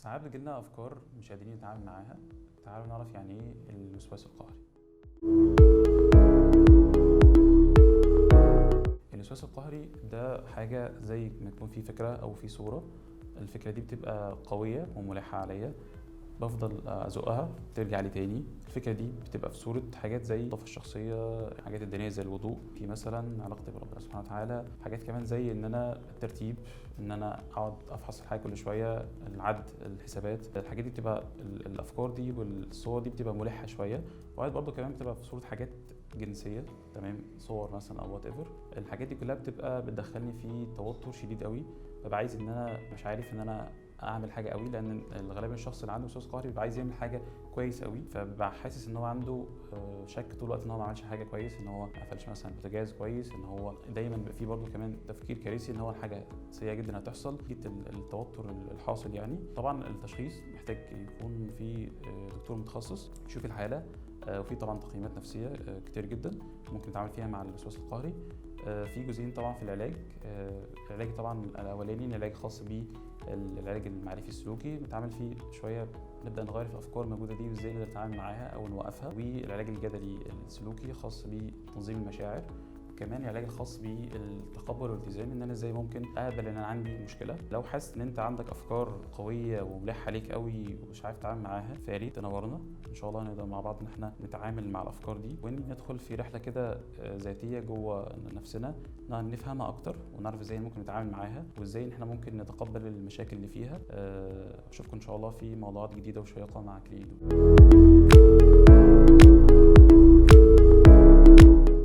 ساعات بتجيلنا أفكار مش قادرين نتعامل معاها. تعالوا نعرف يعني إيه الوسواس القهري. الوسواس القهري ده حاجة زي ما يكون في فكرة أو في صورة، الفكرة دي بتبقى قوية وملحة عليا، بفضل أزقها ترجع لي تاني. الفكرة دي بتبقى في صورة حاجات زي النظافة الشخصية، حاجات الدينية زي الوضوء، في مثلا علاقتي بربنا سبحانه وتعالى، حاجات كمان زي إن أنا الترتيب، إن أنا أقعد أفحص الحاجة كل شوية، العد، الحسابات، الحاجات دي بتبقى الأفكار دي والصور دي بتبقى ملحة شوية. وقت برضه كمان بتبقى في صورة حاجات جنسية، تمام، صور مثلا أو وات ايفر. الحاجات دي كلها بتبقى بتدخلني في توتر شديد قوي، ببقى عايز ان انا مش عارف ان انا اعمل حاجه قوي، لان غالبا الشخص اللي عنده وسواس قهري بيبقى عايز يعمل حاجه كويس قوي، فببقى حاسس ان هو عنده شك طول الوقت ان هو ما عملش حاجه كويس، ان هو ما قفلش مثلا البوتاجاز كويس، ان هو دايما بيبقى فيه برضه كمان تفكير كارثي ان هو الحاجه سيئه جدا هتحصل، جيت التوتر الحاصل يعني. طبعا التشخيص محتاج يكون في دكتور متخصص يشوف الحاله، وفي طبعا تقييمات نفسيه كتير جدا ممكن نتعامل فيها مع الوسواس القهري. في جزئين طبعا في العلاج. العلاج طبعا الاولاني العلاج خاص بالعلاج المعرفي السلوكي، بنتعامل فيه شويه، نبدا نغير في الافكار الموجوده دي وازاي نقدر نتعامل معاها او نوقفها. والعلاج الجدلي السلوكي خاص بتنظيم المشاعر. كمان العلاج الخاص بالتقبل والالتزام، ان انا ازاي ممكن اقبل ان انا عندي مشكله. لو حاسس ان انت عندك افكار قويه وملحه عليك قوي ومش عارف تتعامل معاها، فيا ريت تنورنا، ان شاء الله نقدر مع بعض ان احنا نتعامل مع الافكار دي وندخل في رحله كده ذاتيه جوه نفسنا، نفهمها اكتر ونعرف ازاي ممكن نتعامل معاها وازاي ان احنا ممكن نتقبل المشاكل اللي فيها. اشوفكم ان شاء الله في موضوعات جديده وشيقه مع كريدو.